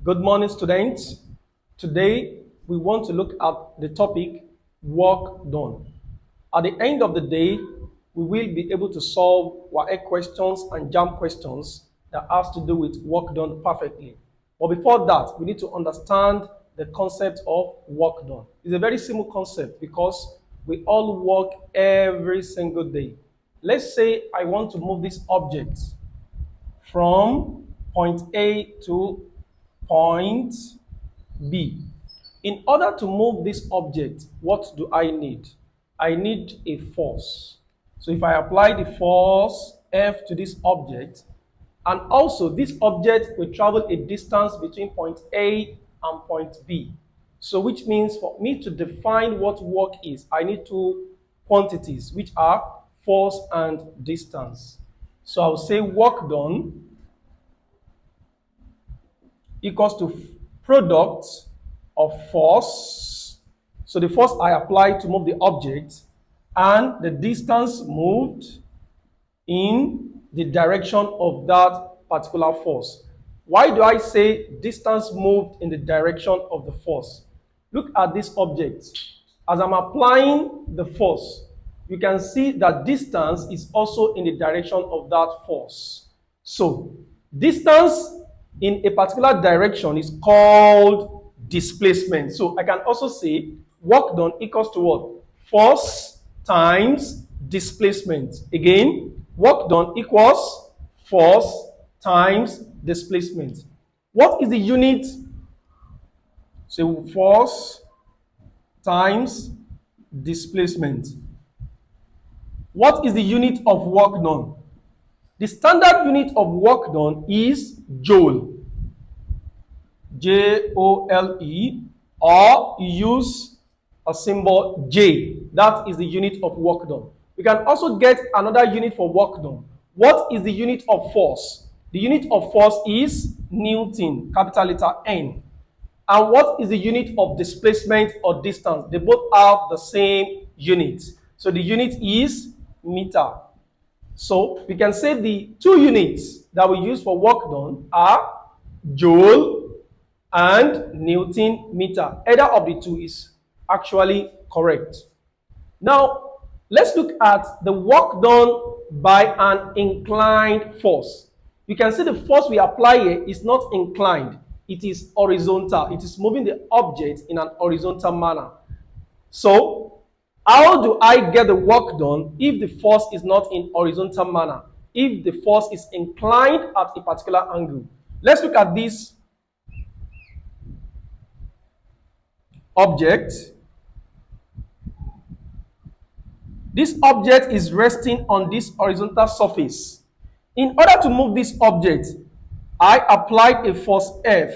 Good morning, students. Today, we want to look at the topic work done. At the end of the day, we will be able to solve WAEC questions and JAM questions that has to do with work done perfectly. But before that, we need to understand the concept of work done. It's a very simple concept because we all work every single day. Let's say I want to move this object from point A to point B. In order to move this object, what do I need? I need a force. So if I apply the force F to this object, and also this object will travel a distance between point A and point B. So which means for me to define what work is, I need two quantities, which are force and distance. So I'll say work done equals to product of force. So the force I apply to move the object and the distance moved in the direction of that particular force. Why do I say distance moved in the direction of the force? Look at this object. As I'm applying the force, you can see that distance is also in the direction of that force. So, distance in a particular direction is called displacement. So, I can also say work done equals to what? Force times displacement. Again, work done equals force times displacement. What is the unit? So, force times displacement. What is the unit of work done? The standard unit of work done is joule. J-O-L-E, or you use a symbol J. That is the unit of work done. We can also get another unit for work done. What is the unit of force? The unit of force is Newton, capital letter N. And what is the unit of displacement or distance? They both have the same unit. So the unit is meter. So we can say the two units that we use for work done are joule and Newton meter. Either of the two is actually correct. Now, let's look at the work done by an inclined force. You can see the force we apply here is not inclined. It is horizontal. It is moving the object in an horizontal manner. So, how do I get the work done if the force is not in horizontal manner? If the force is inclined at a particular angle? Let's look at this object. This object is resting on this horizontal surface. In order to move this object, I applied a force F,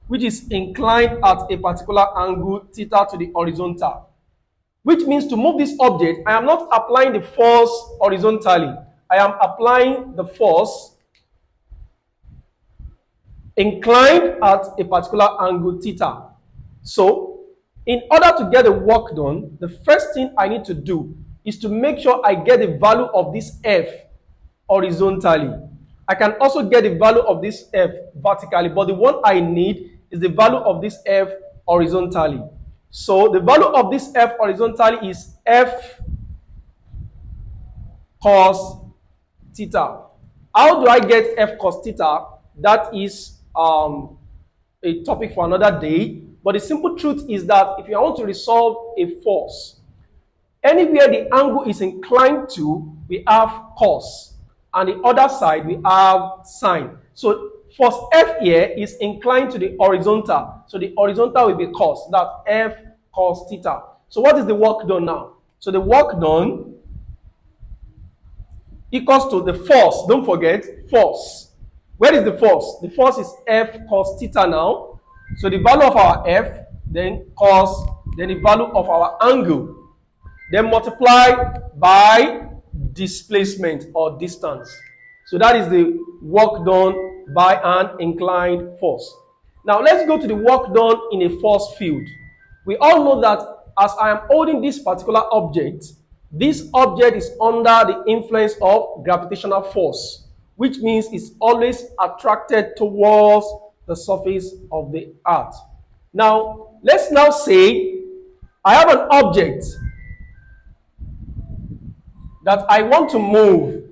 which is inclined at a particular angle theta to the horizontal. Which means to move this object, I am not applying the force horizontally. I am applying the force inclined at a particular angle theta. So, in order to get the work done, the first thing I need to do is to make sure I get the value of this F horizontally. I can also get the value of this F vertically, but the one I need is the value of this F horizontally. So the value of this F horizontally is F cos theta. How do I get F cos theta? That is a topic for another day. But the simple truth is that if you want to resolve a force, anywhere the angle is inclined to, we have cos. And the other side, we have sine. So force F here is inclined to the horizontal. So the horizontal will be cos. That's F cos theta. So what is the work done now? So the work done equals to the force. Don't forget, force. Where is the force? The force is F cos theta now. So the value of our F, then cos, then the value of our angle, then multiply by displacement or distance. So that is the work done by an inclined force. Now let's go to the work done in a force field. We all know that as I am holding this particular object, this object is under the influence of gravitational force, which means it's always attracted towards the surface of the earth. Now, let's now say I have an object that I want to move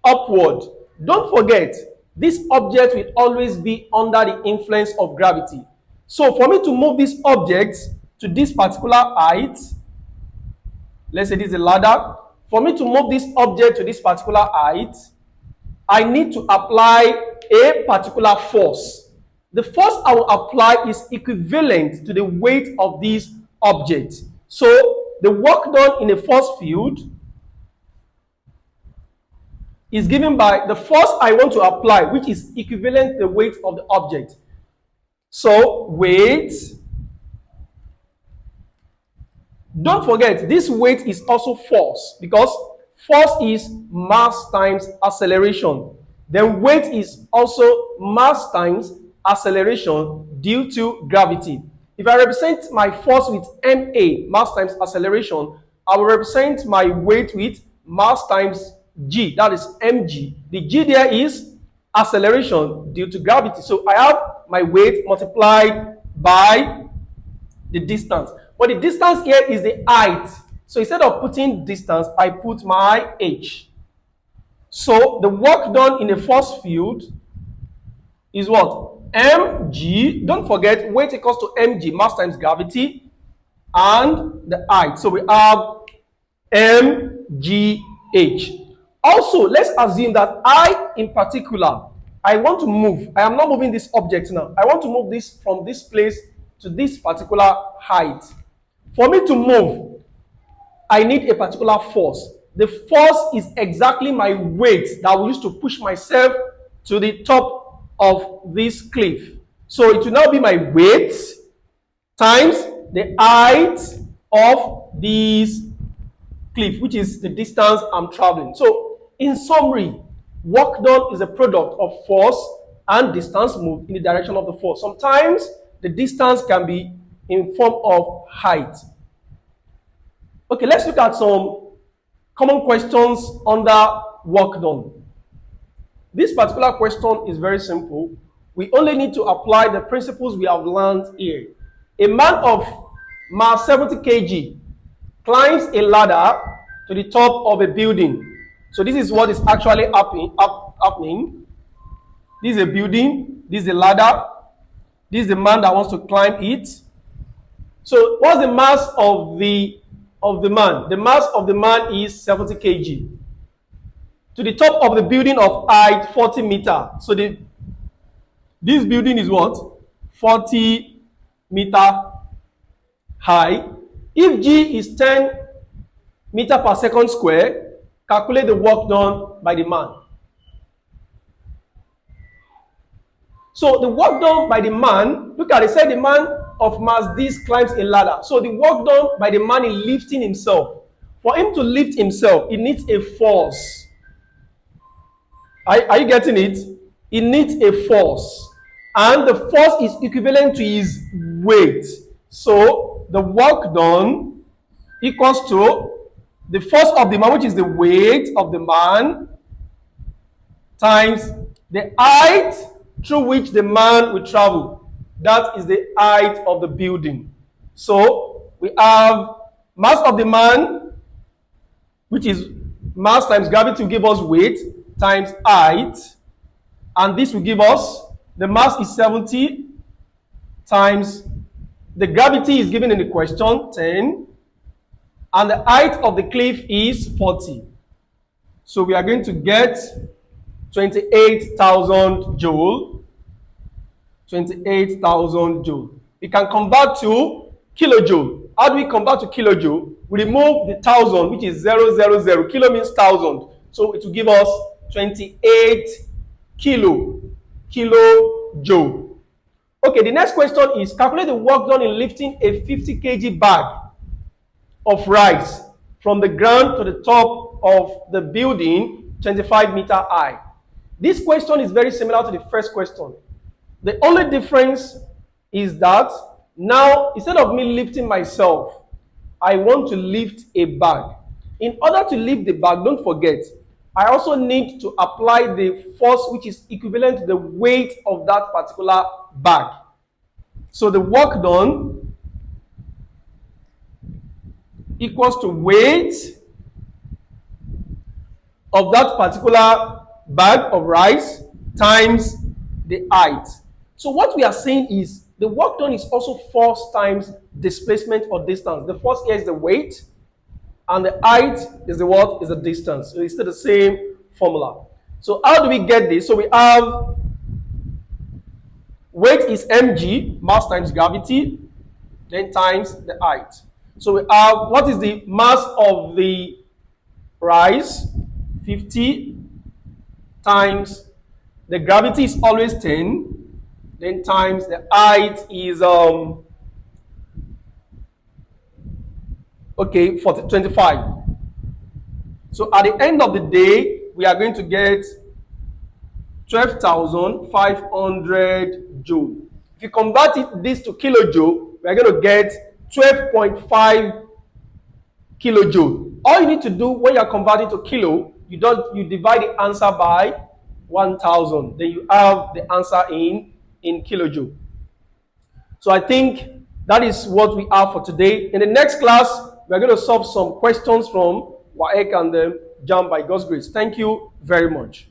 upward. Don't forget, this object will always be under the influence of gravity. So for me to move this object to this particular height, let's say this is a ladder. For me to move this object to this particular height, I need to apply a particular force. The force I will apply is equivalent to the weight of this object. So the work done in a force field is given by the force I want to apply, which is equivalent to the weight of the object. So weight, don't forget, this weight is also force, because force is mass times acceleration. Then weight is also mass times acceleration due to gravity. If I represent my force with ma, mass times acceleration, I will represent my weight with mass times g, that is mg. The g there is acceleration due to gravity. So I have my weight multiplied by the distance. But the distance here is the height. So instead of putting distance, I put my h. So the work done in a force field is what? Mg. Don't forget, weight equals to mg, mass times gravity, and the height. So we have mgh. Also, let's assume that I, in particular, I want to move. I am not moving this object now. I want to move this from this place to this particular height. For me to move, I need a particular force. The force is exactly my weight that I will use to push myself to the top of this cliff. So it will now be my weight times the height of this cliff, which is the distance I'm traveling. So in summary, work done is a product of force and distance moved in the direction of the force. Sometimes the distance can be in form of height. Okay, let's look at some common questions under work done. This particular question is very simple. We only need to apply the principles we have learned here. A man of mass 70 kg climbs a ladder to the top of a building. So this is what is actually happening. This is a building. This is a ladder. This is the man that wants to climb it. So what's the mass of the man? The mass of the man is 70 kg. To the top of the building of height 40 meter. So this building is what? 40 meter high. If G is 10 meter per second square, calculate the work done by the man. So the work done by the man, look at it, said the man of mass this climbs a ladder. So the work done by the man in lifting himself. For him to lift himself, he needs a force. Are you getting it? He needs a force. And the force is equivalent to his weight. So the work done equals to the force of the man, which is the weight of the man, times the height through which the man will travel. That is the height of the building. So we have mass of the man, which is mass times gravity will give us weight, times height. And this will give us, the mass is 70 times, the gravity is given in the question, 10. And the height of the cliff is 40. So we are going to get 28,000 joule. 28,000 joule. We can convert to kilojoule. How do we convert to kilojoule? We remove the 1,000, which is 000. Kilo means 1,000. So it will give us 28 kilojoule. Okay, the next question is calculate the work done in lifting a 50 kg bag of rice from the ground to the top of the building 25 meter high. This question is very similar to the first question. The only difference is that now instead of me lifting myself, I want to lift a bag. In order to lift the bag, don't forget, I also need to apply the force which is equivalent to the weight of that particular bag. So the work done equals to weight of that particular bag of rice times the height. So what we are saying is the work done is also force times displacement or distance. The force here is the weight, and the height is the what? Is the distance. So it's still the same formula. So how do we get this? So we have weight is mg, mass times gravity, then times the height. So we have, what is the mass of the rice? 50 times the gravity is always 10, then times the height is 25. So at the end of the day, we are going to get 12,500 joule. If you convert this to kilojoule, we are going to get 12.5 kilojoule. All you need to do when you are converting to kilo, you divide the answer by 1,000. Then you have the answer in kilojoule. So I think that is what we have for today. In the next class, we are going to solve some questions from WAEC and JAMB by God's grace. Thank you very much.